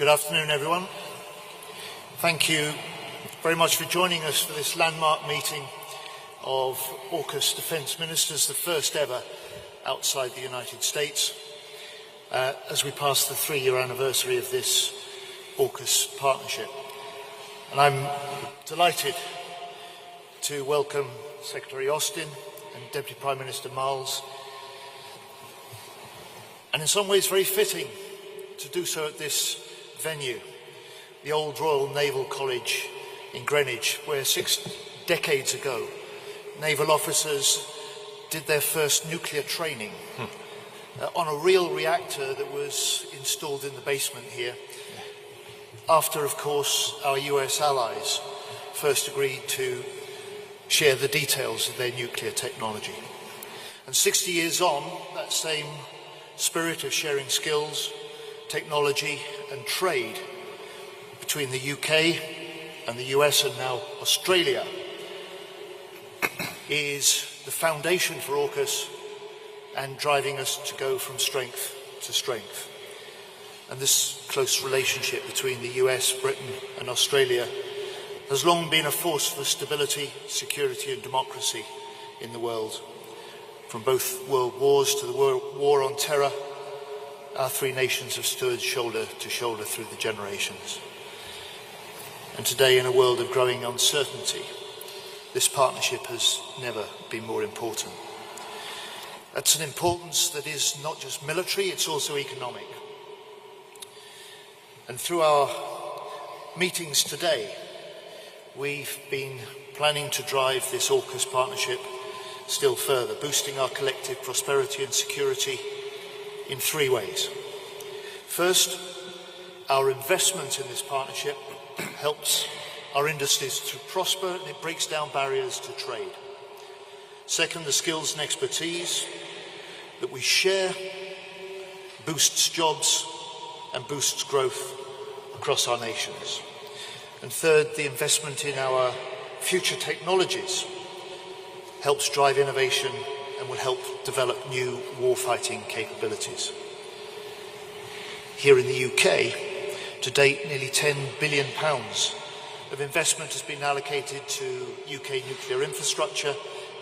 Good afternoon, everyone. Thank you very much for joining us for this landmark meeting of AUKUS defence ministers, the first ever outside the United States, as we pass the 3-year anniversary of this AUKUS partnership. And I'm delighted to welcome Secretary Austin and Deputy Prime Minister Marles, and in some ways very fitting to do so at this venue, the old Royal Naval College in Greenwich, where 6 decades ago naval officers did their first nuclear training on a real reactor that was installed in the basement here, after, of course, our US allies first agreed to share the details of their nuclear technology. And 60 years on, that same spirit of sharing skills, technology and trade between the UK and the US and now Australia is the foundation for AUKUS and driving us to go from strength to strength. And this close relationship between the US, Britain and Australia has long been a force for stability, security and democracy in the world. From both world wars to the war on terror, our 3 nations have stood shoulder to shoulder through the generations. And today, in a world of growing uncertainty, this partnership has never been more important. That's an importance that is not just military, it's also economic. And through our meetings today, we've been planning to drive this AUKUS partnership still further, boosting our collective prosperity and security in 3 ways. First, our investment in this partnership helps our industries to prosper and it breaks down barriers to trade. Second, the skills and expertise that we share boosts jobs and boosts growth across our nations. And third, the investment in our future technologies helps drive innovation and will help develop new warfighting capabilities. Here in the UK, to date, nearly £10 billion of investment has been allocated to UK nuclear infrastructure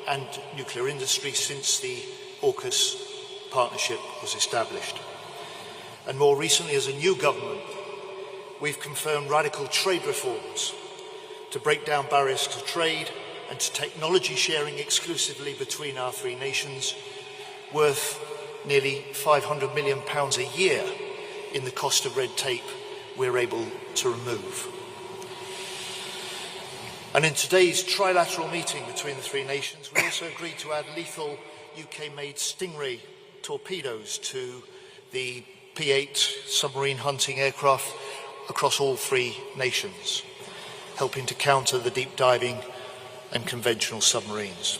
and nuclear industry since the AUKUS partnership was established. And more recently, as a new government, we've confirmed radical trade reforms to break down barriers to trade and to technology sharing exclusively between our 3 nations, worth nearly £500 million a year in the cost of red tape we're able to remove. And in today's trilateral meeting between the 3 nations, we also agreed to add lethal UK-made Stingray torpedoes to the P-8 submarine hunting aircraft across all 3 nations, helping to counter the deep diving and conventional submarines.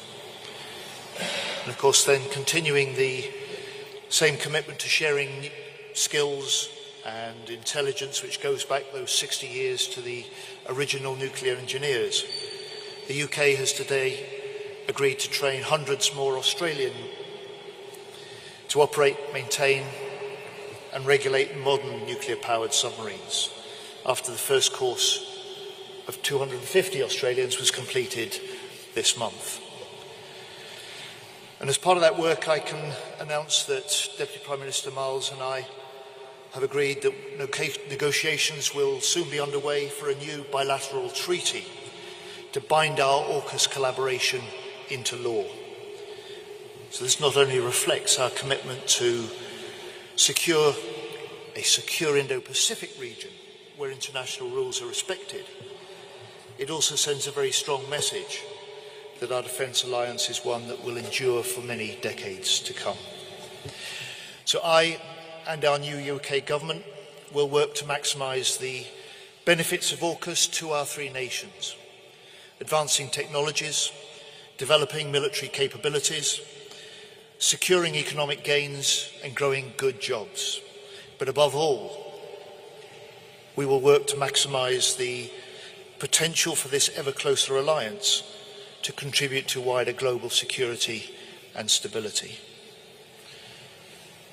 And of course then continuing the same commitment to sharing skills and intelligence which goes back those 60 years to the original nuclear engineers. The UK has today agreed to train hundreds more Australian to operate, maintain and regulate modern nuclear-powered submarines, after the first course of 250 Australians was completed this month. And as part of that work, I can announce that Deputy Prime Minister Marles and I have agreed that negotiations will soon be underway for a new bilateral treaty to bind our AUKUS collaboration into law. So this not only reflects our commitment to secure a secure Indo-Pacific region where international rules are respected, it also sends a very strong message that our defence alliance is one that will endure for many decades to come. So I and our new UK government will work to maximise the benefits of AUKUS to our 3 nations, advancing technologies, developing military capabilities, securing economic gains and growing good jobs. But above all, we will work to maximise the potential for this ever closer alliance to contribute to wider global security and stability.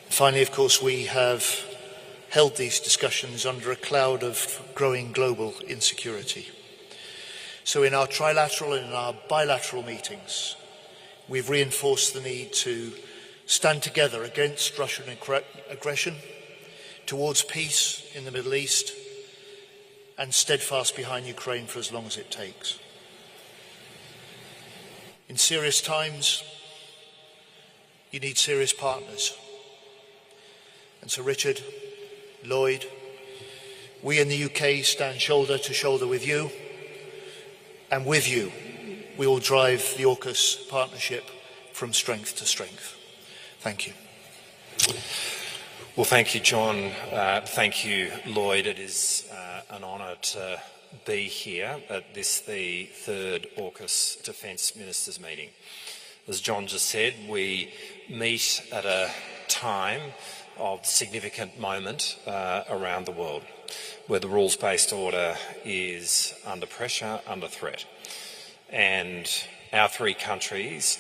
Finally, of course, we have held these discussions under a cloud of growing global insecurity. So in our trilateral and in our bilateral meetings, we've reinforced the need to stand together against Russian aggression, towards peace in the Middle East, and steadfast behind Ukraine for as long as it takes. In serious times, you need serious partners. And so Richard, Lloyd, we in the UK stand shoulder to shoulder with you, and with you we will drive the AUKUS partnership from strength to strength. Thank you. Well, thank you, John. Thank you, Lloyd. It is an honour to be here at this, the third AUKUS Defence Ministers meeting. As John just said, we meet at a time of significant moment around the world, where the rules-based order is under pressure, under threat. And our three countries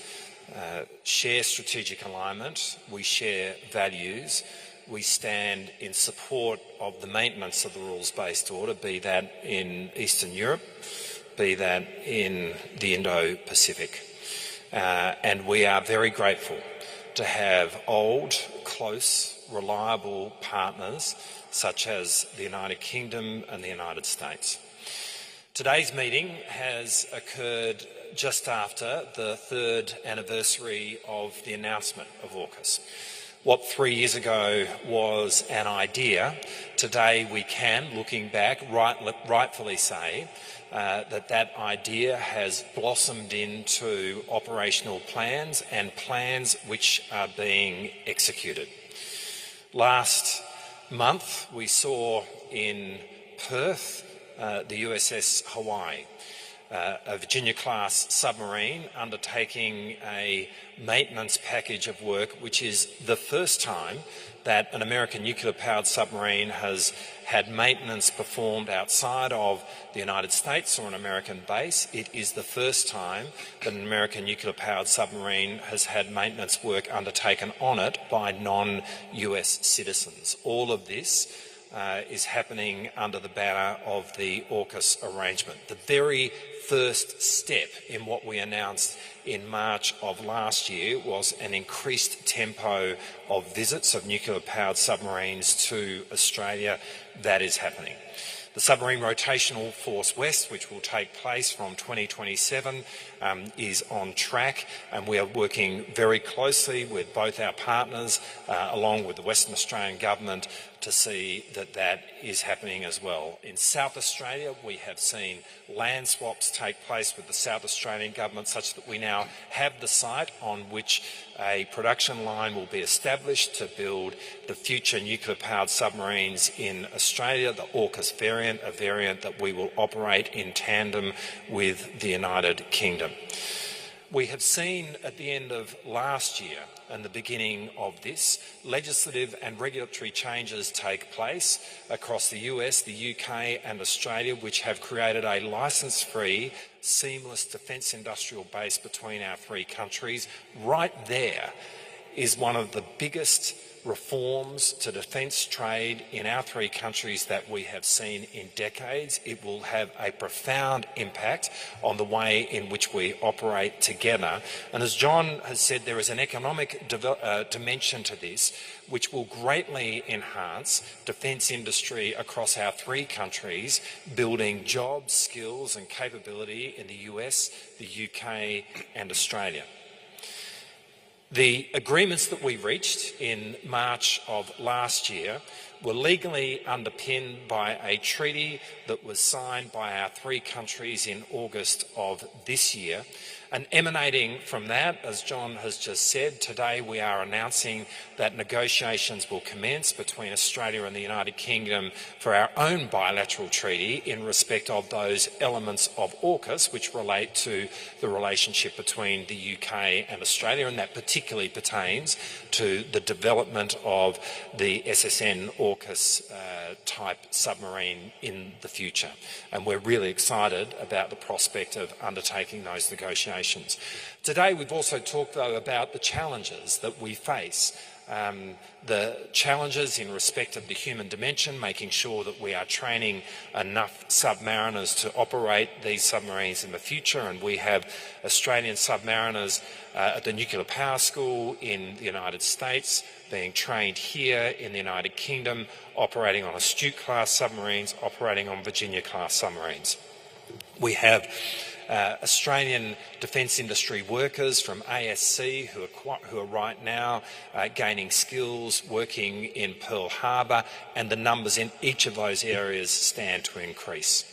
share strategic alignment, we share values, we stand in support of the maintenance of the rules-based order, be that in Eastern Europe, be that in the Indo-Pacific. And we are very grateful to have old, close, reliable partners such as the United Kingdom and the United States. Today's meeting has occurred just after the third anniversary of the announcement of AUKUS. What 3 years ago was an idea, today we can, looking back, rightfully say that idea has blossomed into operational plans and plans which are being executed. Last month we saw in Perth the USS Hawaii, a Virginia-class submarine undertaking a maintenance package of work, which is the first time that an American nuclear-powered submarine has had maintenance performed outside of the United States or an American base. It is the first time that an American nuclear-powered submarine has had maintenance work undertaken on it by non-US citizens. All of this is happening under the banner of the AUKUS arrangement. The very first step in what we announced in March of last year was an increased tempo of visits of nuclear-powered submarines to Australia. That is happening. The Submarine Rotational Force West, which will take place from 2027, is on track, and we are working very closely with both our partners, along with the Western Australian Government, to see that that is happening as well. In South Australia, we have seen land swaps take place with the South Australian Government such that we now have the site on which a production line will be established to build the future nuclear-powered submarines in Australia, the AUKUS variant, a variant that we will operate in tandem with the United Kingdom. We have seen at the end of last year and the beginning of this, legislative and regulatory changes take place across the US, the UK and Australia, which have created a licence-free, seamless defence industrial base between our three countries. Right there is one of the biggest reforms to defence trade in our three countries that we have seen in decades. It will have a profound impact on the way in which we operate together. And as John has said, there is an economic dimension to this which will greatly enhance defence industry across our three countries, building jobs, skills and capability in the US, the UK and Australia. The agreements that we reached in March of last year were legally underpinned by a treaty that was signed by our three countries in August of this year. And emanating from that, as John has just said, today we are announcing that negotiations will commence between Australia and the United Kingdom for our own bilateral treaty in respect of those elements of AUKUS which relate to the relationship between the UK and Australia, and that particularly pertains to the development of the SSN AUKUS type submarine in the future. And we're really excited about the prospect of undertaking those negotiations. Today we've also talked, though, about the challenges that we face the challenges in respect of the human dimension, making sure that we are training enough submariners to operate these submarines in the future, and we have Australian submariners at the Nuclear Power School in the United States being trained here in the United Kingdom, operating on Astute-class submarines, operating on Virginia-class submarines. We have Australian defence industry workers from ASC who are right now gaining skills, working in Pearl Harbor, and the numbers in each of those areas stand to increase.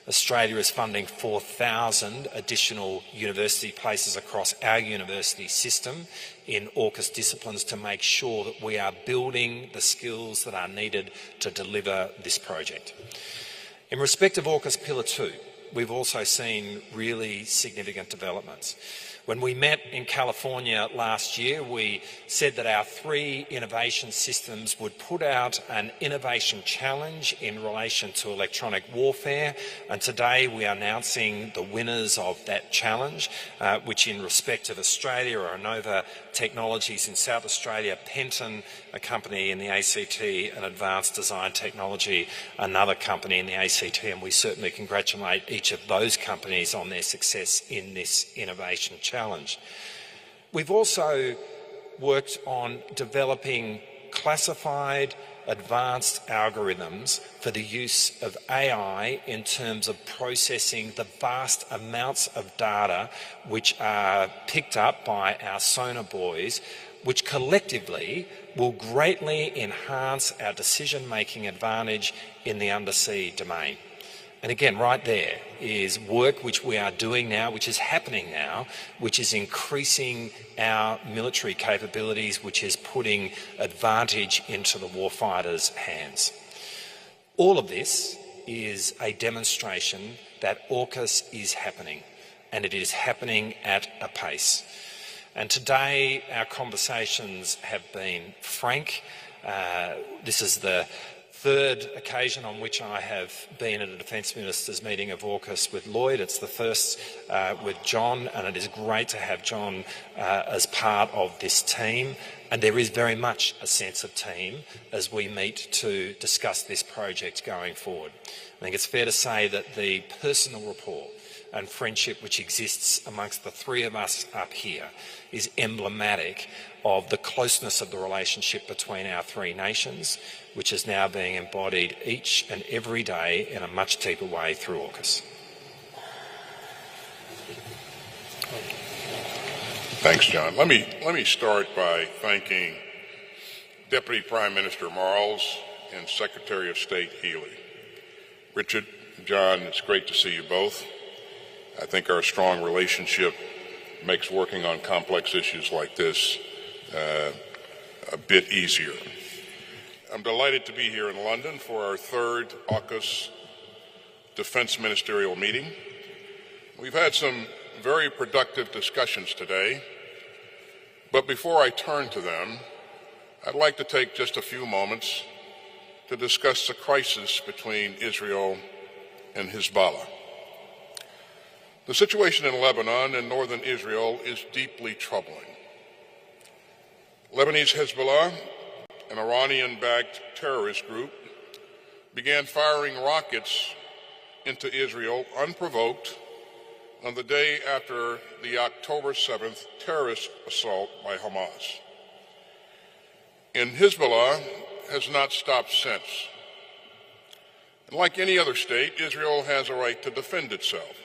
Australia is funding 4,000 additional university places across our university system in AUKUS disciplines to make sure that we are building the skills that are needed to deliver this project. In respect of AUKUS Pillar 2, we've also seen really significant developments. When we met in California last year, we said that our 3 innovation systems would put out an innovation challenge in relation to electronic warfare, and today we are announcing the winners of that challenge, which in respect of Australia are Nova Technologies in South Australia, Penton, a company in the ACT, and Advanced Design Technology, another company in the ACT, and we certainly congratulate each of those companies on their success in this innovation challenge. We've also worked on developing classified advanced algorithms for the use of AI in terms of processing the vast amounts of data which are picked up by our sonar buoys, which collectively will greatly enhance our decision-making advantage in the undersea domain. And again, right there is work which we are doing now, which is happening now, which is increasing our military capabilities, which is putting advantage into the warfighter's hands. All of this is a demonstration that AUKUS is happening, and it is happening at a pace. And today our conversations have been frank. This is the 3rd occasion on which I have been at a Defence Ministers meeting of AUKUS with Lloyd. It's the first with John, and it is great to have John as part of this team. And there is very much a sense of team as we meet to discuss this project going forward. I think it's fair to say that the personal rapport and friendship which exists amongst the 3 of us up here is emblematic of the closeness of the relationship between our 3 nations, which is now being embodied each and every day in a much deeper way through AUKUS. Thanks, John. Let me start by thanking Deputy Prime Minister Marles and Secretary of State Healey. Richard, John, it's great to see you both. I think our strong relationship makes working on complex issues like this a bit easier. I'm delighted to be here in London for our 3rd AUKUS Defense Ministerial meeting. We've had some very productive discussions today, but before I turn to them, I'd like to take just a few moments to discuss the crisis between Israel and Hezbollah. The situation in Lebanon and northern Israel is deeply troubling. Lebanese Hezbollah, an Iranian-backed terrorist group, began firing rockets into Israel unprovoked on the day after the October 7th terrorist assault by Hamas. And Hezbollah has not stopped since. And like any other state, Israel has a right to defend itself.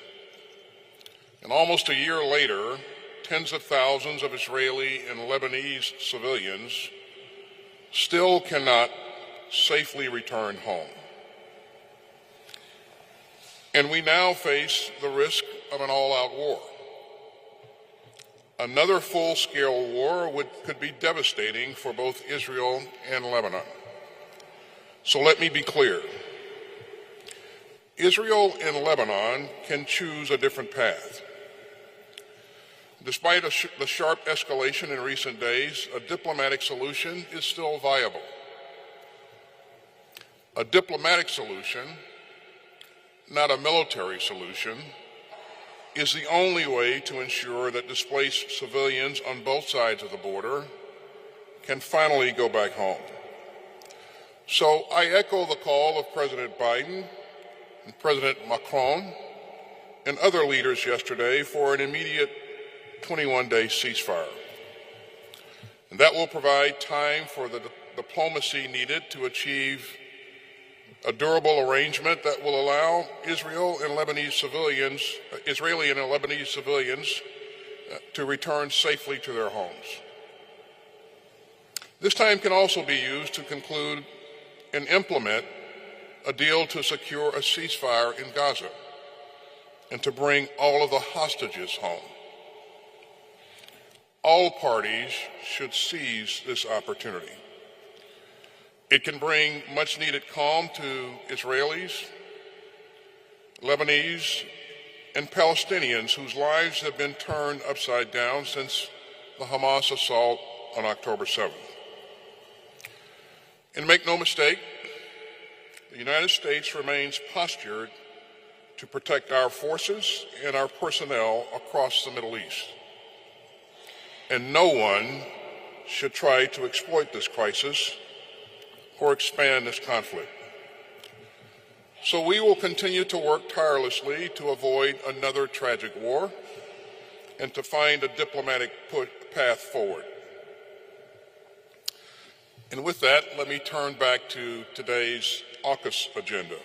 And almost a year later, tens of thousands of Israeli and Lebanese civilians still cannot safely return home. And we now face the risk of an all-out war. Another full-scale war could be devastating for both Israel and Lebanon. So let me be clear. Israel and Lebanon can choose a different path. Despite the sharp escalation in recent days, a diplomatic solution is still viable. A diplomatic solution, not a military solution, is the only way to ensure that displaced civilians on both sides of the border can finally go back home. So I echo the call of President Biden and President Macron and other leaders yesterday for an immediate 21-day ceasefire. And that will provide time for the diplomacy needed to achieve a durable arrangement that will allow Israeli and Lebanese civilians to return safely to their homes. This time can also be used to conclude and implement a deal to secure a ceasefire in Gaza and to bring all of the hostages home. All parties should seize this opportunity. It can bring much needed calm to Israelis, Lebanese, and Palestinians whose lives have been turned upside down since the Hamas assault on October 7th. And make no mistake, the United States remains postured to protect our forces and our personnel across the Middle East. And no one should try to exploit this crisis or expand this conflict. So we will continue to work tirelessly to avoid another tragic war and to find a diplomatic path forward. And with that, let me turn back to today's AUKUS agenda.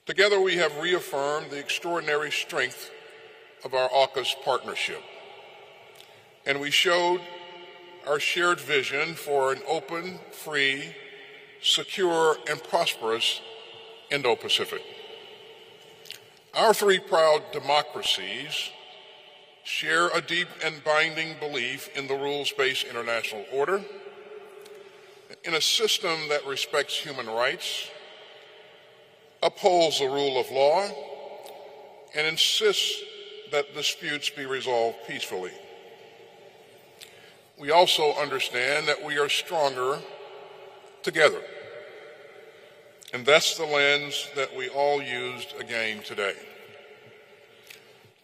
Together we have reaffirmed the extraordinary strength of our AUKUS partnership, and we showed our shared vision for an open, free, secure, and prosperous Indo-Pacific. Our three proud democracies share a deep and binding belief in the rules-based international order, in a system that respects human rights, upholds the rule of law, and insists that disputes be resolved peacefully. We also understand that we are stronger together. And that's the lens that we all used again today.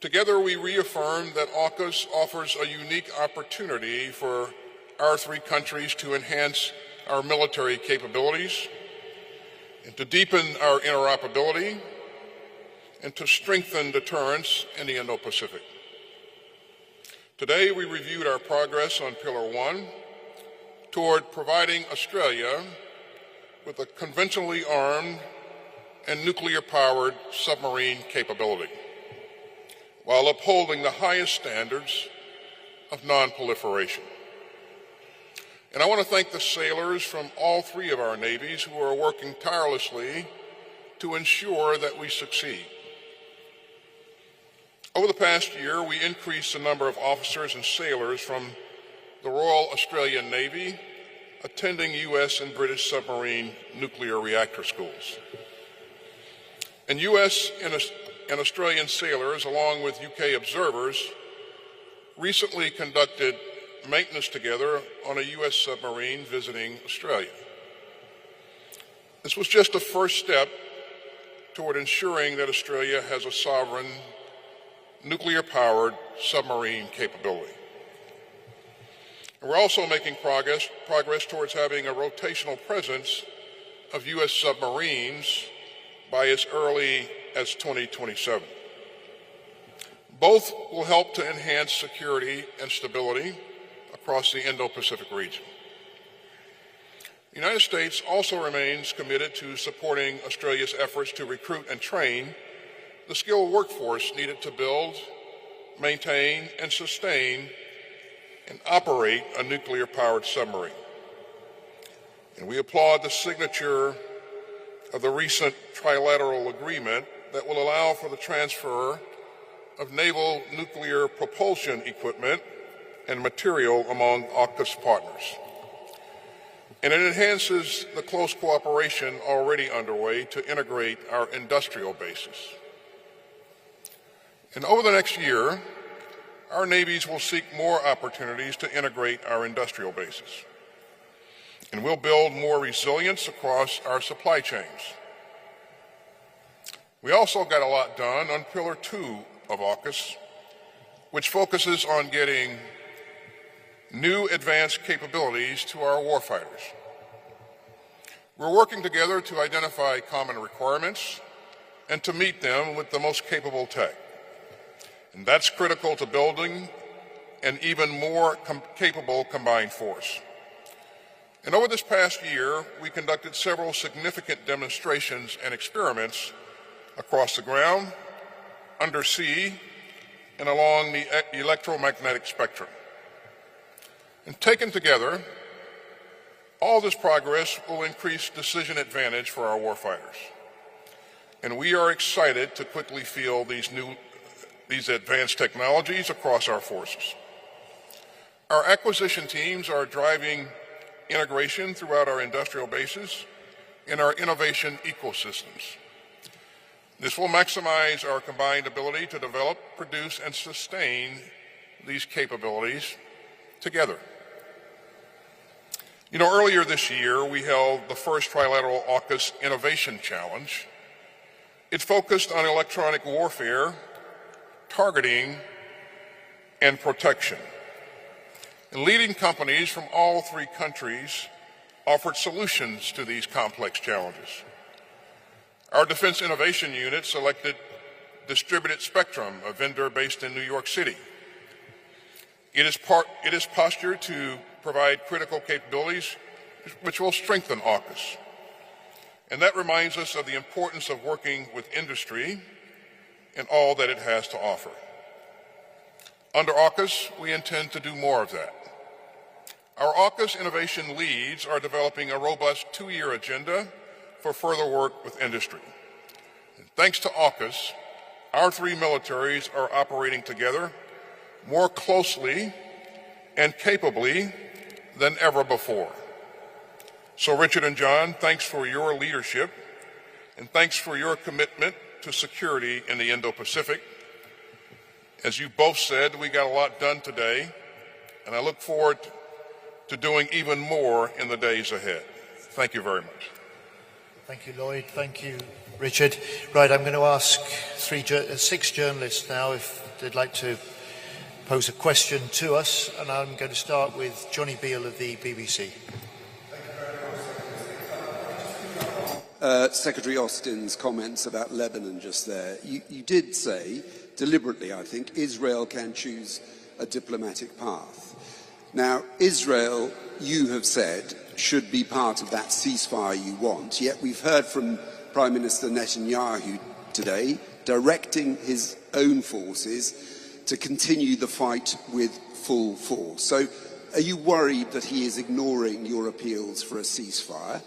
Together we reaffirm that AUKUS offers a unique opportunity for our three countries to enhance our military capabilities and to deepen our interoperability and to strengthen deterrence in the Indo-Pacific. Today we reviewed our progress on Pillar 1 toward providing Australia with a conventionally armed and nuclear-powered submarine capability, while upholding the highest standards of non-proliferation. And I want to thank the sailors from all three of our navies who are working tirelessly to ensure that we succeed. Over the past year, we increased the number of officers and sailors from the Royal Australian Navy attending U.S. and British submarine nuclear reactor schools. And U.S. and Australian sailors, along with UK observers, recently conducted maintenance together on a U.S. submarine visiting Australia. This was just a first step toward ensuring that Australia has a sovereign, nuclear-powered submarine capability. And we're also making progress towards having a rotational presence of U.S. submarines by as early as 2027. Both will help to enhance security and stability across the Indo-Pacific region. The United States also remains committed to supporting Australia's efforts to recruit and train the skilled workforce needed to build, maintain, and sustain and operate a nuclear-powered submarine. And we applaud the signature of the recent trilateral agreement that will allow for the transfer of naval nuclear propulsion equipment and material among AUKUS partners. And it enhances the close cooperation already underway to integrate our industrial bases. And over the next year, our navies will seek more opportunities to integrate our industrial bases. And we'll build more resilience across our supply chains. We also got a lot done on Pillar 2 of AUKUS, which focuses on getting new advanced capabilities to our warfighters. We're working together to identify common requirements and to meet them with the most capable tech. And that's critical to building an even more capable combined force. And over this past year, we conducted several significant demonstrations and experiments across the ground, undersea, and along the electromagnetic spectrum. And taken together, all this progress will increase decision advantage for our warfighters. And we are excited to quickly field these advanced technologies across our forces. Our acquisition teams are driving integration throughout our industrial bases and our innovation ecosystems. This will maximize our combined ability to develop, produce, and sustain these capabilities together. You know, earlier this year, we held the first trilateral AUKUS Innovation Challenge. It focused on electronic warfare, targeting, and protection. And leading companies from all three countries offered solutions to these complex challenges. Our Defense Innovation Unit selected Distributed Spectrum, a vendor based in New York City. It is postured to provide critical capabilities which will strengthen AUKUS. And that reminds us of the importance of working with industry and all that it has to offer. Under AUKUS, we intend to do more of that. Our AUKUS innovation leads are developing a robust 2-year agenda for further work with industry. And thanks to AUKUS, our three militaries are operating together more closely and capably than ever before. So Richard and John, thanks for your leadership and thanks for your commitment to security in the Indo-Pacific. As you both said, we got a lot done today, and I look forward to doing even more in the days ahead. Thank you very much. Thank you, Lloyd. Thank you, Richard. Right, I'm going to ask 6 journalists now if they'd like to pose a question to us, and I'm going to start with Johnny Beale of the BBC. Secretary Austin's comments about Lebanon just there. You did say, deliberately I think, Israel can choose a diplomatic path. Now, Israel, you have said, should be part of that ceasefire you want, yet we've heard from Prime Minister Netanyahu today directing his own forces to continue the fight with full force. So are you worried that he is ignoring your appeals for a ceasefire?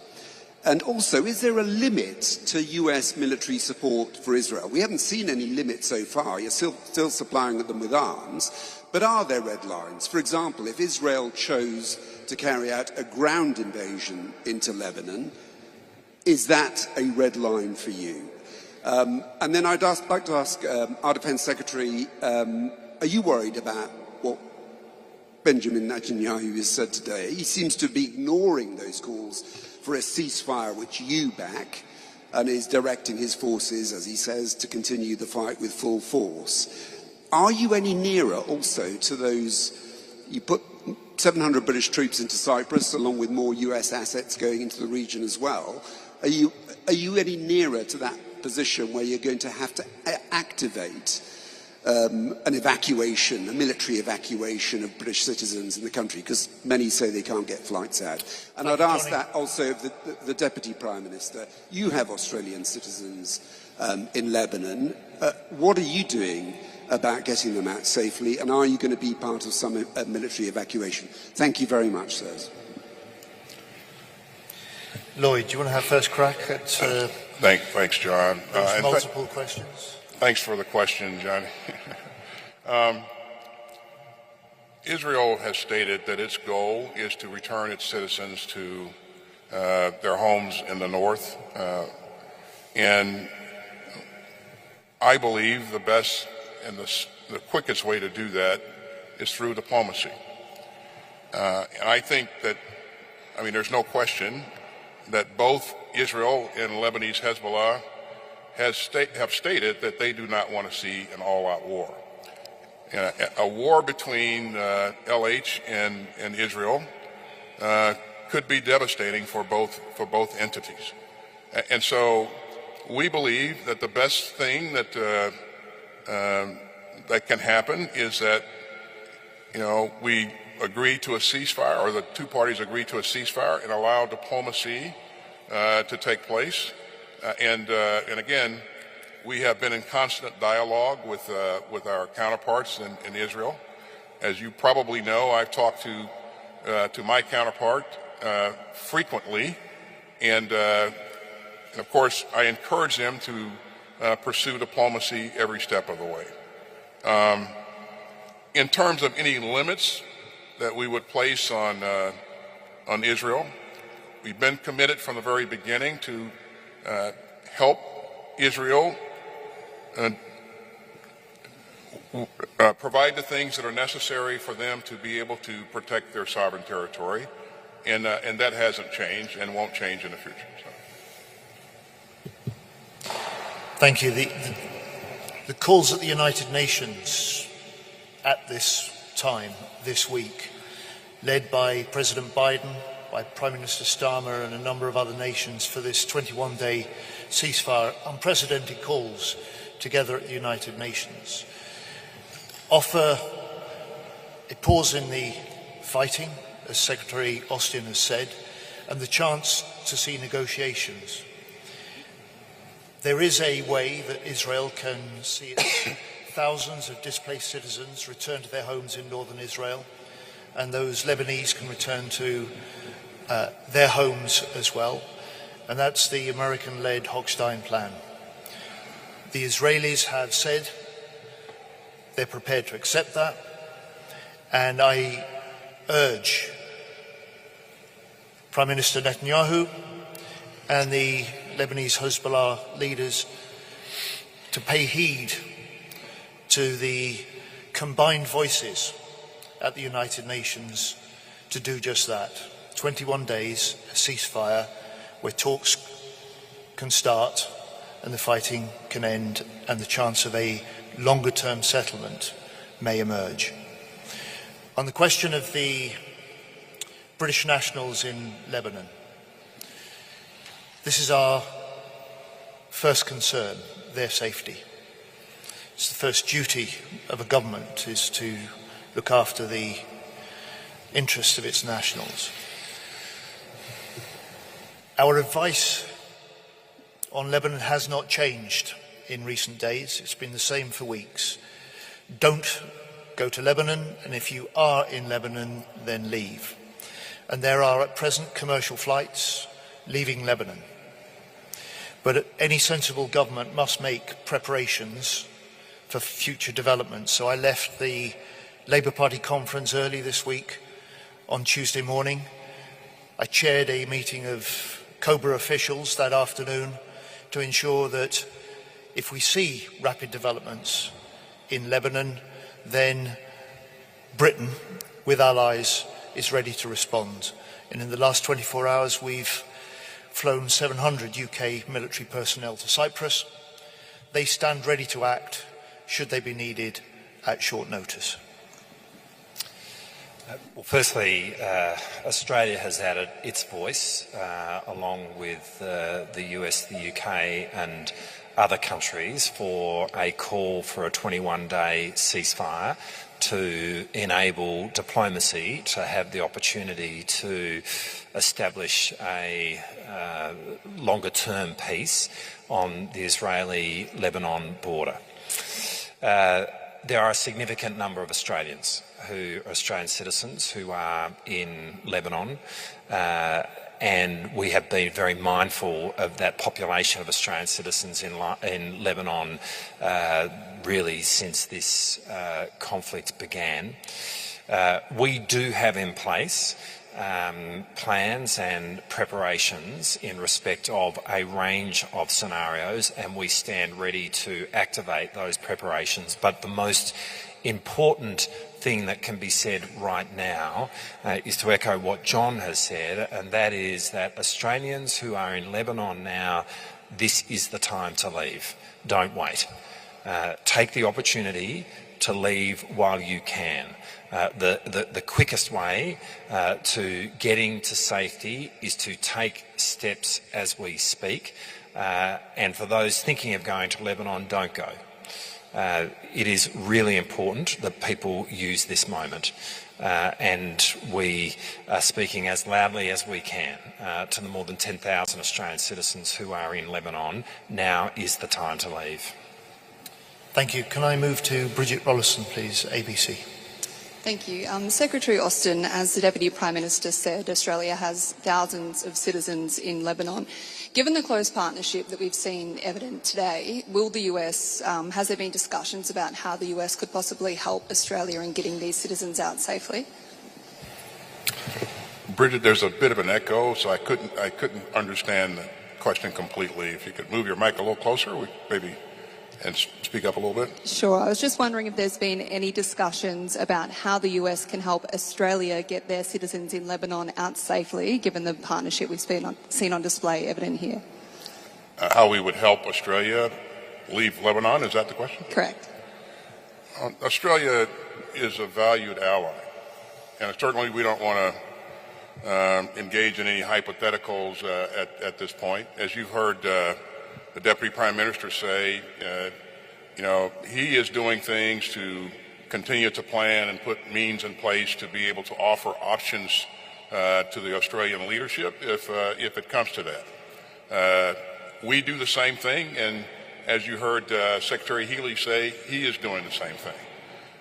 And also, is there a limit to US military support for Israel? We haven't seen any limit so far. You're still supplying them with arms. But are there red lines? For example, if Israel chose to carry out a ground invasion into Lebanon, is that a red line for you? And then I'd like to ask our Defence Secretary, are you worried about what Benjamin Netanyahu has said today? He seems to be ignoring those calls for a ceasefire which you back, and is directing his forces, as he says, to continue the fight with full force. Are you any nearer also to those, you put 700 British troops into Cyprus along with more US assets going into the region as well. Are you any nearer to that position where you're going to have to activate an evacuation, a military evacuation of British citizens in the country, because many say they can't get flights out? And I'd ask that also of the Deputy Prime Minister. You have Australian citizens in Lebanon. What are you doing about getting them out safely, and are you going to be part of some military evacuation? Thank you very much, sirs. Lloyd, do you want to have first crack at thanks, John. multiple questions? Thanks for the question, John. Israel has stated that its goal is to return its citizens to their homes in the north. And I believe the best and the quickest way to do that is through diplomacy. And I think that, there's no question that both Israel and Lebanese Hezbollah have stated that they do not want to see an all-out war. A war between LH and Israel could be devastating for both entities. And so we believe that the best thing that that can happen is that, we agree to a ceasefire, or the two parties agree to a ceasefire and allow diplomacy to take place. And again, we have been in constant dialogue with our counterparts in Israel. As you probably know, I've talked to my counterpart frequently, and of course, I encourage them to pursue diplomacy every step of the way. In terms of any limits that we would place on Israel, we've been committed from the very beginning to help Israel provide the things that are necessary for them to be able to protect their sovereign territory, and that hasn't changed and won't change in the future. So. Thank you. The calls at the United Nations at this time, this week, led by President Biden, by Prime Minister Starmer and a number of other nations for this 21-day ceasefire, unprecedented calls together at the United Nations, offer a pause in the fighting, as Secretary Austin has said, and the chance to see negotiations. There is a way that Israel can see its thousands of displaced citizens return to their homes in northern Israel, and those Lebanese can return to their homes as well, and that's the American-led Hochstein Plan. The Israelis have said they're prepared to accept that, and I urge Prime Minister Netanyahu and the Lebanese Hezbollah leaders to pay heed to the combined voices at the United Nations to do just that. 21 days, a ceasefire where talks can start and the fighting can end and the chance of a longer-term settlement may emerge. On the question of the British nationals in Lebanon, this is our first concern, their safety. It's the first duty of a government, is to look after the interests of its nationals. Our advice on Lebanon has not changed in recent days. It's been the same for weeks. Don't go to Lebanon, and if you are in Lebanon, then leave. And there are at present commercial flights leaving Lebanon. But any sensible government must make preparations for future developments. So I left the Labour Party conference early this week on Tuesday morning. I chaired a meeting of COBRA officials that afternoon to ensure that if we see rapid developments in Lebanon, then Britain, with allies, is ready to respond. And in the last 24 hours, we've flown 700 UK military personnel to Cyprus. They stand ready to act should they be needed at short notice. Well, firstly, Australia has added its voice, along with the US, the UK and other countries, for a call for a 21-day ceasefire to enable diplomacy to have the opportunity to establish a longer-term peace on the Israeli-Lebanon border. There are a significant number of Australian citizens who are in Lebanon, and we have been very mindful of that population of Australian citizens in Lebanon really since this conflict began. We do have in place plans and preparations in respect of a range of scenarios, and we stand ready to activate those preparations. But the most important thing that can be said right now is to echo what John has said, and that is that Australians who are in Lebanon now, this is the time to leave. Don't wait. Take the opportunity to leave while you can. The quickest way to getting to safety is to take steps as we speak. And for those thinking of going to Lebanon, don't go. It is really important that people use this moment. And we are speaking as loudly as we can to the more than 10,000 Australian citizens who are in Lebanon. Now is the time to leave. Thank you. Can I move to Bridget Rollison, please, ABC? Thank you. Secretary Austin, as the Deputy Prime Minister said, Australia has thousands of citizens in Lebanon. Given the close partnership that we've seen evident today, will the US, has there been discussions about how the US could possibly help Australia in getting these citizens out safely? Bridget, there's a bit of an echo, so I couldn't understand the question completely. If you could move your mic a little closer, and speak up a little bit. Sure. I was just wondering if there's been any discussions about how the US can help Australia get their citizens in Lebanon out safely, given the partnership we've seen on display evident here. How we would help Australia leave Lebanon, is that the question? Correct. Australia is a valued ally, and certainly we don't want to engage in any hypotheticals at this point. As you've heard the Deputy Prime Minister say, he is doing things to continue to plan and put means in place to be able to offer options to the Australian leadership if it comes to that. We do the same thing, and as you heard Secretary Healey say, he is doing the same thing.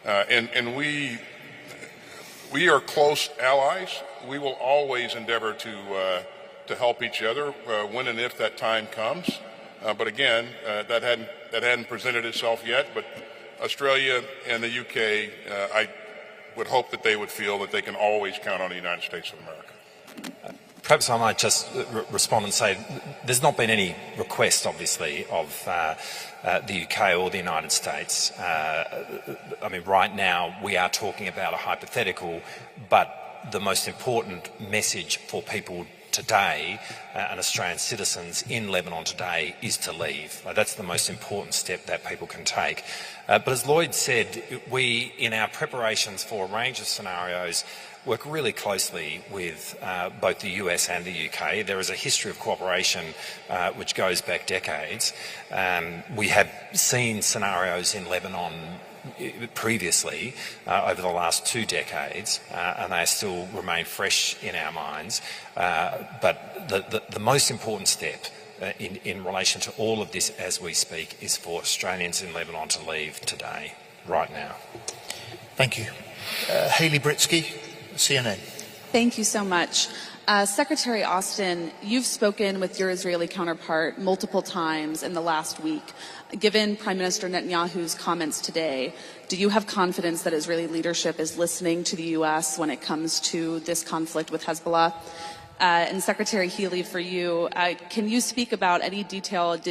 And we are close allies. We will always endeavor to help each other when and if that time comes. But again, that hadn't presented itself yet. But Australia and the UK, I would hope that they would feel that they can always count on the United States of America. Perhaps I might just respond and say there's not been any request, obviously, of the UK or the United States. I mean, right now we are talking about a hypothetical, but the most important message for people today and Australian citizens in Lebanon today is to leave. That's the most important step that people can take. But as Lloyd said, we, in our preparations for a range of scenarios, work really closely with both the US and the UK. There is a history of cooperation which goes back decades. We have seen scenarios in Lebanon previously over the last 2 decades, and they still remain fresh in our minds. But the most important step in relation to all of this as we speak is for Australians in Lebanon to leave today, right now. Thank you. Healey Britsky, CNN. Thank you so much. Secretary Austin, you've spoken with your Israeli counterpart multiple times in the last week. Given Prime Minister Netanyahu's comments today, do you have confidence that Israeli leadership is listening to the U.S. when it comes to this conflict with Hezbollah? And Secretary Healey, for you, can you speak about any detailed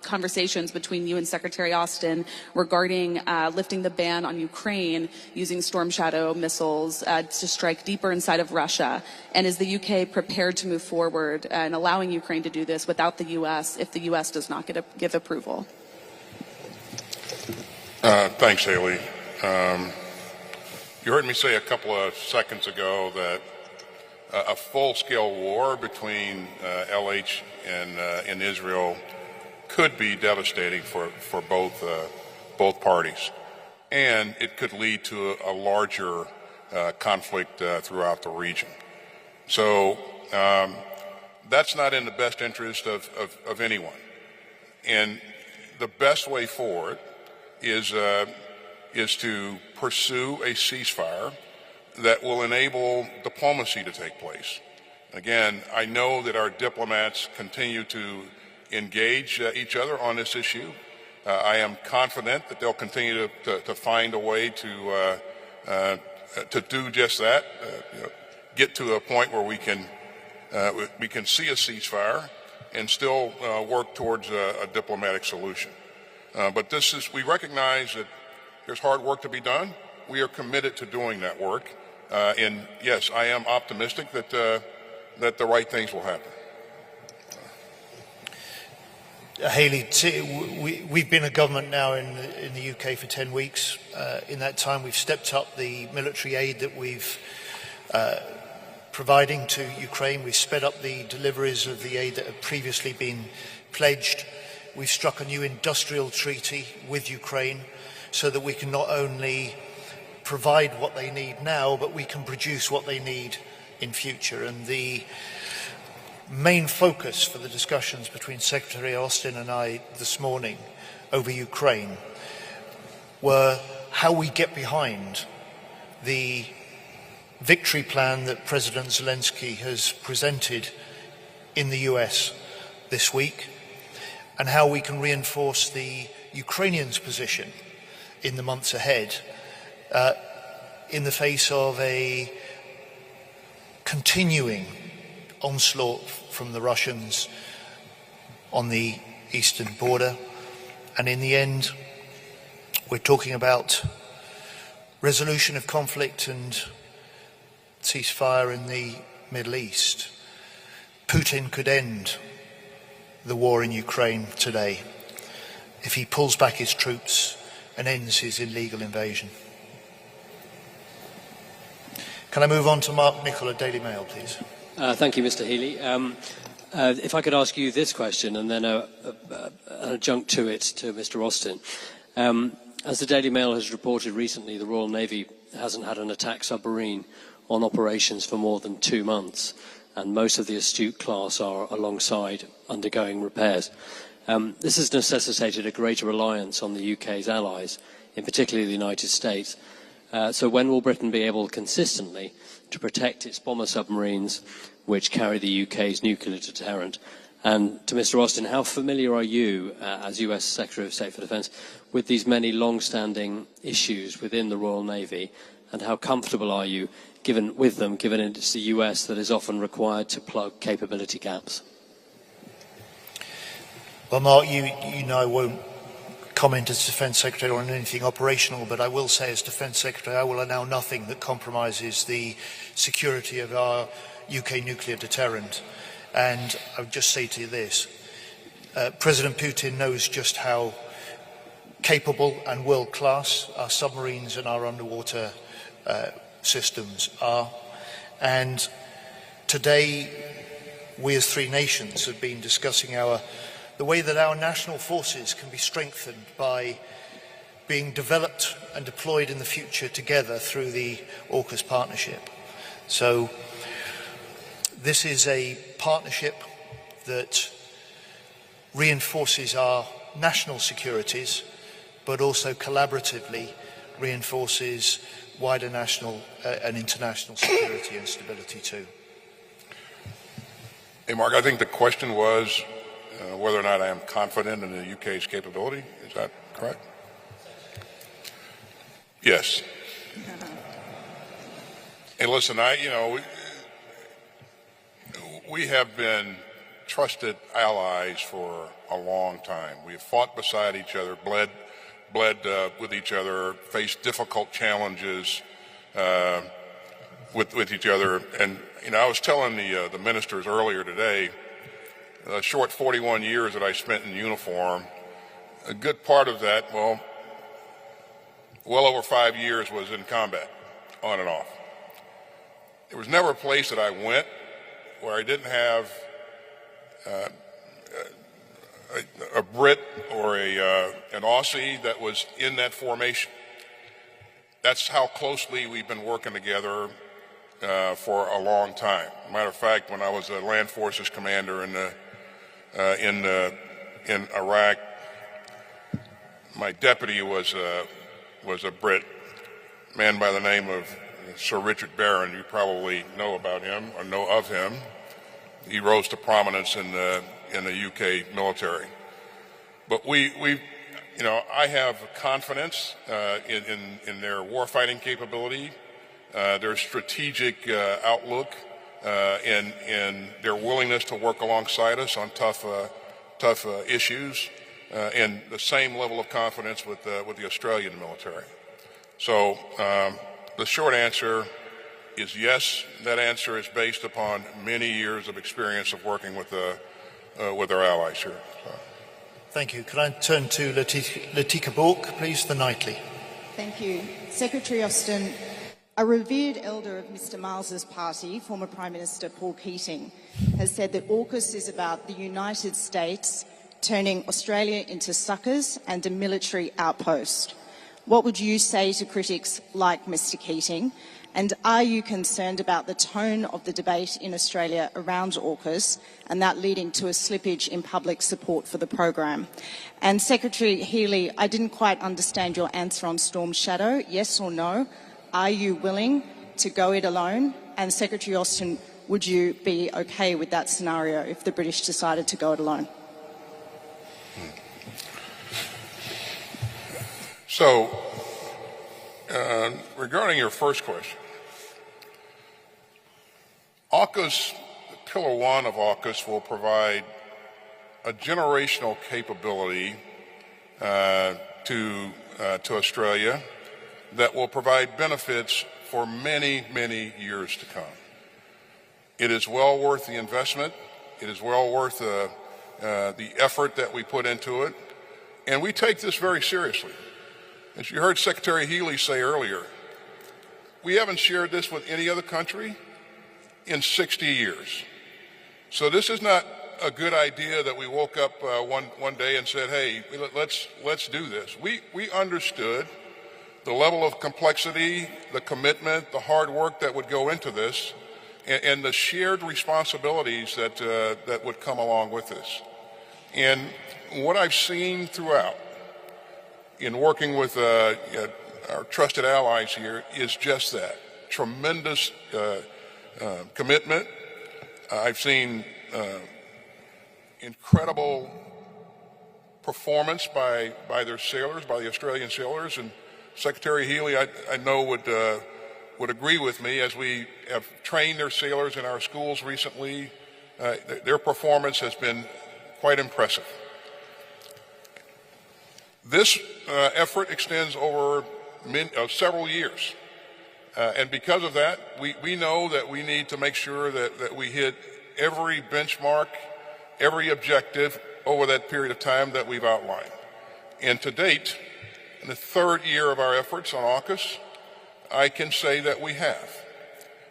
conversations between you and Secretary Austin regarding lifting the ban on Ukraine using Storm Shadow missiles to strike deeper inside of Russia? And is the UK prepared to move forward in allowing Ukraine to do this without the US if the US does not give approval? Thanks, Healey. You heard me say a couple of seconds ago that a full-scale war between LH and Israel could be devastating for both parties, and it could lead to a larger conflict throughout the region. So that's not in the best interest of anyone. And the best way forward is to pursue a ceasefire that will enable diplomacy to take place. Again, I know that our diplomats continue to engage each other on this issue. I am confident that they'll continue to find a way to do just that, get to a point where we can see a ceasefire and still work towards a diplomatic solution. But we recognize that there's hard work to be done. We are committed to doing that work. And yes, I am optimistic that the right things will happen. Healey, we've been a government now in the UK for 10 weeks. In that time, we've stepped up the military aid that we've providing to Ukraine. We've sped up the deliveries of the aid that had previously been pledged. We've struck a new industrial treaty with Ukraine so that we can not only provide what they need now, but we can produce what they need in future. And the main focus for the discussions between Secretary Austin and I this morning over Ukraine were how we get behind the victory plan that President Zelensky has presented in the US this week, and how we can reinforce the Ukrainians' position in the months ahead in the face of a continuing onslaught from the Russians on the eastern border. And in the end, we're talking about resolution of conflict and ceasefire in the Middle East. Putin could end the war in Ukraine today if he pulls back his troops and ends his illegal invasion. Can I move on to Mark Nichol at Daily Mail, please? Thank you, Mr. Healey. If I could ask you this question and then an adjunct to it to Mr. Austin. As the Daily Mail has reported recently, the Royal Navy hasn't had an attack submarine on operations for more than 2 months, and most of the Astute class are alongside undergoing repairs. This has necessitated a greater reliance on the UK's allies, in particular the United States. So when will Britain be able consistently to protect its bomber submarines which carry the UK's nuclear deterrent? And to Mr. Austin, how familiar are you, as US Secretary of State for Defence, with these many long-standing issues within the Royal Navy, and how comfortable are you given it's the US that is often required to plug capability gaps? Well, Mark, you know I won't comment as Defence Secretary on anything operational, but I will say as Defence Secretary I will allow nothing that compromises the security of our UK nuclear deterrent. And I would just say to you this, President Putin knows just how capable and world-class our submarines and our underwater systems are. And today we as three nations have been discussing the way that our national forces can be strengthened by being developed and deployed in the future together through the AUKUS partnership. So this is a partnership that reinforces our national securities, but also collaboratively reinforces wider national and international security and stability too. Hey, Mark, I think the question was whether or not I am confident in the UK's capability. Is that correct? Yes. And listen, we have been trusted allies for a long time. We have fought beside each other, bled with each other, faced difficult challenges with each other. And I was telling the ministers earlier today, the short 41 years that I spent in uniform, a good part of that, well over 5 years was in combat, on and off. There was never a place that I went where I didn't have a Brit or an Aussie that was in that formation. That's how closely we've been working together for a long time. Matter of fact, when I was a land forces commander in Iraq, my deputy was a Brit, a man by the name of Sir Richard Barron. You probably know about him or know of him. He rose to prominence in the UK military. But I have confidence in their warfighting capability, their strategic outlook, and their willingness to work alongside us on tough issues, and the same level of confidence with the Australian military. So the short answer is yes. That answer is based upon many years of experience of working with our allies here. So. Thank you. Could I turn to Latika Bork, please, the Knightley? Thank you. Secretary Austin, a revered elder of Mr Marles's party, former Prime Minister Paul Keating, has said that AUKUS is about the United States turning Australia into suckers and a military outpost. What would you say to critics like Mr Keating? And are you concerned about the tone of the debate in Australia around AUKUS and that leading to a slippage in public support for the program? And Secretary Healey, I didn't quite understand your answer on Storm Shadow. Yes or no? Are you willing to go it alone? And Secretary Austin, would you be okay with that scenario if the British decided to go it alone? So, regarding your first question, AUKUS, Pillar 1 of AUKUS will provide a generational capability to Australia that will provide benefits for many, many years to come. It is well worth the investment. It is well worth the effort that we put into it. And we take this very seriously. As you heard Secretary Healey say earlier, we haven't shared this with any other country in 60 years. So this is not a good idea that we woke up one day and said, hey, let's do this. We understood the level of complexity, the commitment, the hard work that would go into this, and the shared responsibilities that would come along with this. And what I've seen throughout in working with our trusted allies here is just that, tremendous commitment. I've seen incredible performance by their sailors, by the Australian sailors, and Secretary Healey, I know would agree with me as we have trained their sailors in our schools recently. Their performance has been quite impressive. This effort extends over several years. And because of that, we know that we need to make sure that we hit every benchmark, every objective over that period of time that we've outlined. And to date, in the third year of our efforts on AUKUS, I can say that we have.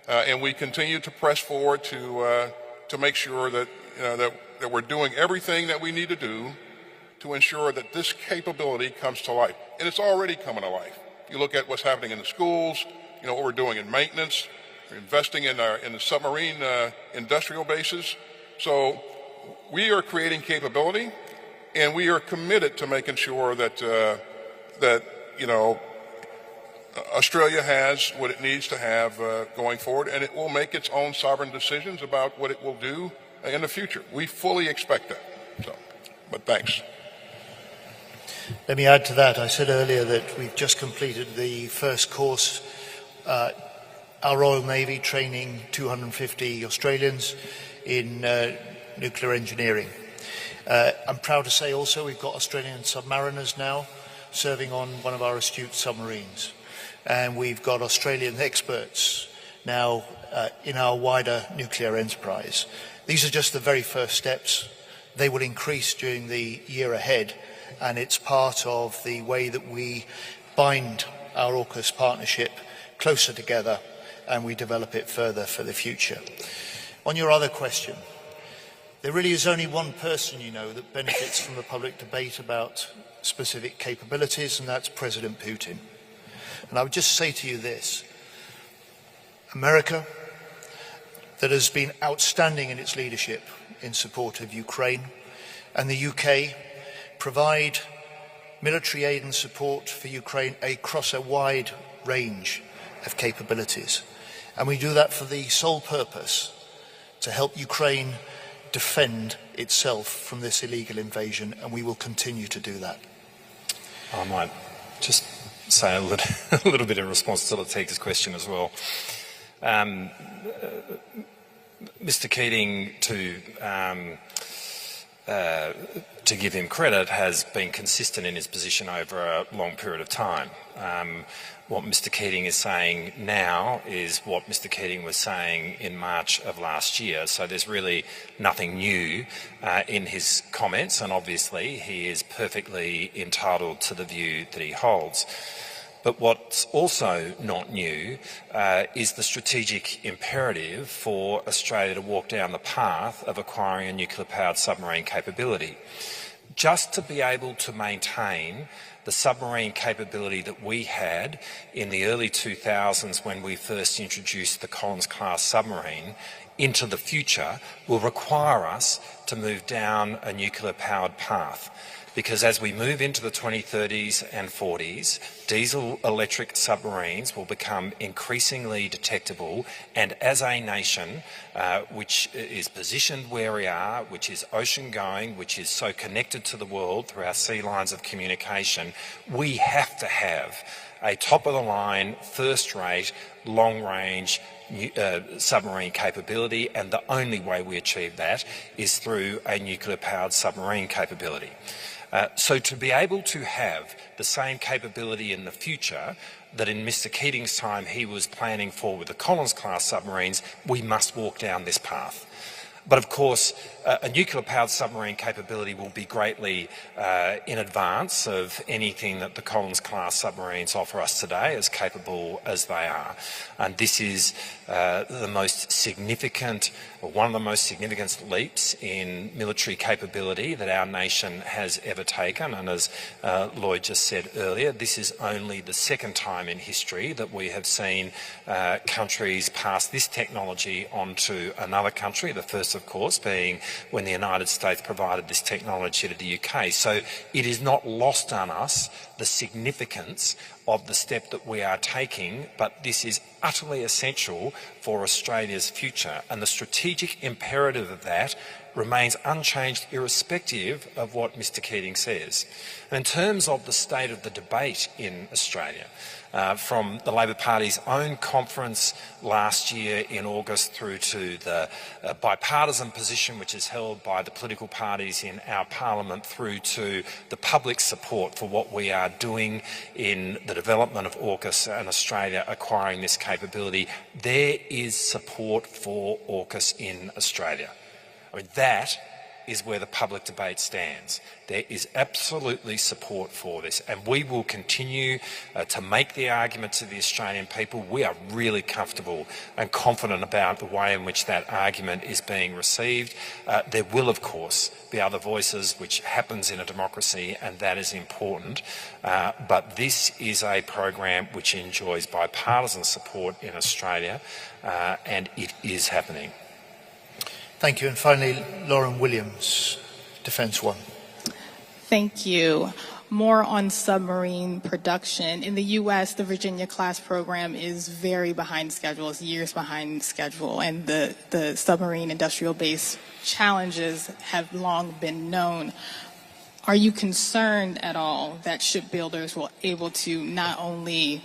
And we continue to press forward to make sure that, that we're doing everything that we need to do to ensure that this capability comes to life. And it's already coming to life. You look at what's happening in the schools, what we're doing in maintenance, we're investing in the submarine industrial bases. So we are creating capability, and we are committed to making sure that Australia has what it needs to have going forward, and it will make its own sovereign decisions about what it will do in the future. We fully expect that. But thanks. Let me add to that. I said earlier that we've just completed the first course, our Royal Navy training 250 Australians in nuclear engineering. I'm proud to say also we've got Australian submariners now serving on one of our astute submarines. And we've got Australian experts now in our wider nuclear enterprise. These are just the very first steps. They will increase during the year ahead, and it's part of the way that we bind our AUKUS partnership closer together and we develop it further for the future. On your other question, there really is only one person, that benefits from the public debate about specific capabilities, and that's President Putin. And I would just say to you this: America, that has been outstanding in its leadership in support of Ukraine, and the UK provide military aid and support for Ukraine across a wide range of capabilities. And we do that for the sole purpose to help Ukraine defend itself from this illegal invasion, and we will continue to do that. I might just say a little bit in response to Latika's question as well. Mr. Keating, to to give him credit, has been consistent in his position over a long period of time. What Mr Keating is saying now is what Mr Keating was saying in March of last year, so there's really nothing new in his comments, and obviously he is perfectly entitled to the view that he holds. But what's also not new is the strategic imperative for Australia to walk down the path of acquiring a nuclear-powered submarine capability. Just to be able to maintain the submarine capability that we had in the early 2000s when we first introduced the Collins-class submarine into the future will require us to move down a nuclear-powered path. Because as we move into the 2030s and 40s, diesel-electric submarines will become increasingly detectable, and as a nation which is positioned where we are, which is ocean-going, which is so connected to the world through our sea lines of communication, we have to have a top-of-the-line, first-rate, long-range submarine capability, and the only way we achieve that is through a nuclear-powered submarine capability. So to be able to have the same capability in the future that in Mr Keating's time he was planning for with the Collins-class submarines, we must walk down this path. But of course, a nuclear-powered submarine capability will be greatly in advance of anything that the Collins-class submarines offer us today, as capable as they are. And this is the most significant, or one of the most significant leaps in military capability that our nation has ever taken. And as Lloyd just said earlier, this is only the second time in history that we have seen countries pass this technology on to another country, the first of course being when the United States provided this technology to the UK. So it is not lost on us the significance of the step that we are taking, but this is utterly essential for Australia's future, and the strategic imperative of that remains unchanged irrespective of what Mr Keating says. And in terms of the state of the debate in Australia, from the Labor Party's own conference last year in August through to the bipartisan position which is held by the political parties in our parliament, through to the public support for what we are doing in the development of AUKUS and Australia acquiring this capability, there is support for AUKUS in Australia. I mean, that is where the public debate stands. There is absolutely support for this, and we will continue to make the argument to the Australian people. We are really comfortable and confident about the way in which that argument is being received. There will, of course, be other voices, which happens in a democracy, and that is important. But this is a program which enjoys bipartisan support in Australia, and it is happening. Thank you. And finally, Lauren Williams, Defense One. Thank you. More on submarine production. In the U.S., the Virginia-class program is very behind schedule, it's years behind schedule, and the submarine industrial base challenges have long been known. Are you concerned at all that shipbuilders will able to not only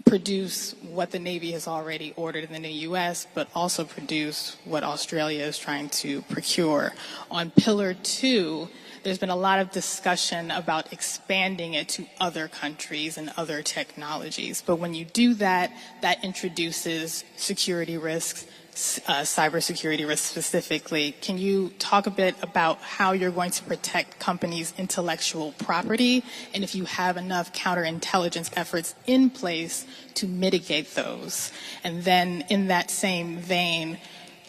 produce what the Navy has already ordered in the U.S., but also produce what Australia is trying to procure? On Pillar 2, there's been a lot of discussion about expanding it to other countries and other technologies. But when you do that, that introduces security risks, cybersecurity risks specifically. Can you talk a bit about how you're going to protect companies' intellectual property, and if you have enough counterintelligence efforts in place to mitigate those? And then in that same vein,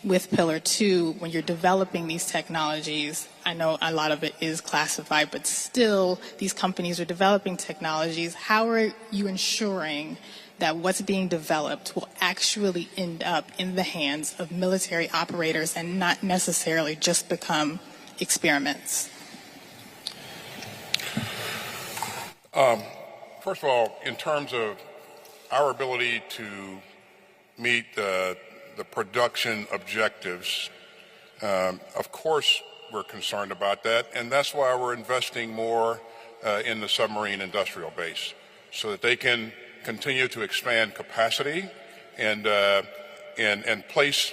with Pillar 2, when you're developing these technologies, I know a lot of it is classified, but still these companies are developing technologies. How are you ensuring that what's being developed will actually end up in the hands of military operators and not necessarily just become experiments? First of all, in terms of our ability to meet the production objectives, of course we're concerned about that, and that's why we're investing more in the submarine industrial base, so that they can continue to expand capacity and place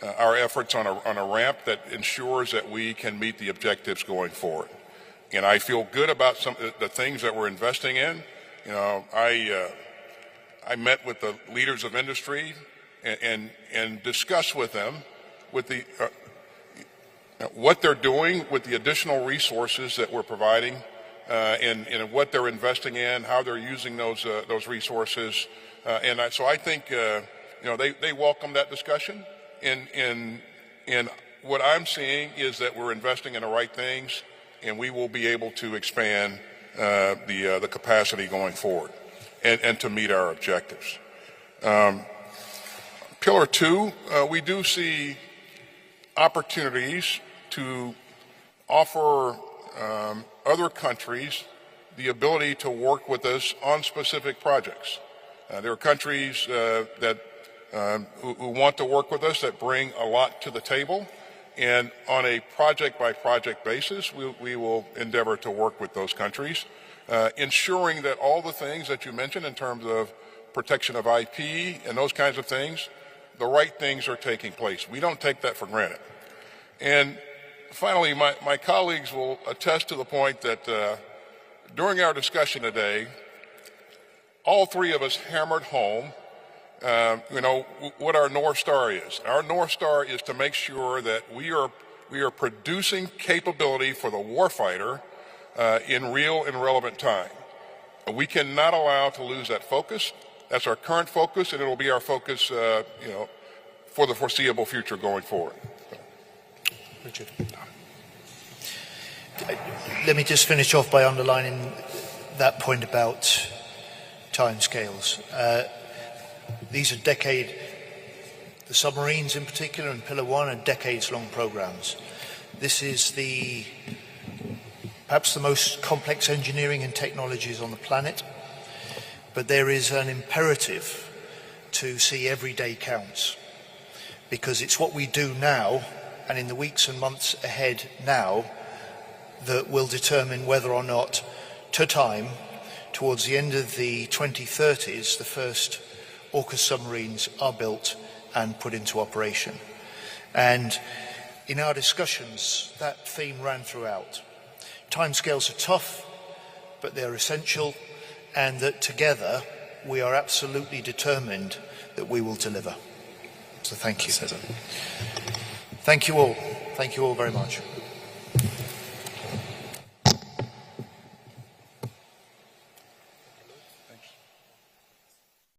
our efforts on a ramp that ensures that we can meet the objectives going forward. And I feel good about some of the things that we're investing in. You know, I met with the leaders of industry and discussed with them with the what they're doing with the additional resources that we're providing, and what they're investing in, how they're using those resources, so I think they welcome that discussion. And what I'm seeing is that we're investing in the right things, and we will be able to expand the capacity going forward, and to meet our objectives. Pillar 2, we do see opportunities to offer other countries the ability to work with us on specific projects. There are countries who want to work with us that bring a lot to the table, and on a project-by-project basis, we will endeavor to work with those countries, ensuring that all the things that you mentioned in terms of protection of IP and those kinds of things, the right things are taking place. We don't take that for granted. And finally, my colleagues will attest to the point that during our discussion today, all three of us hammered home what our North Star is. Our North Star is to make sure that we are producing capability for the warfighter in real and relevant time. We cannot allow to lose that focus. That's our current focus, and it will be our focus, for the foreseeable future going forward. Richard. Let me just finish off by underlining that point about timescales. These are the submarines in particular and Pillar 1 are decades-long programs. This is perhaps the most complex engineering and technologies on the planet, but there is an imperative to see every day counts, because it's what we do now and in the weeks and months ahead now that will determine whether or not, to time, towards the end of the 2030s, the first AUKUS submarines are built and put into operation. And in our discussions, that theme ran throughout. Timescales are tough, but they're essential, and that together we are absolutely determined that we will deliver. So thank you. Thank you all. Thank you all very much.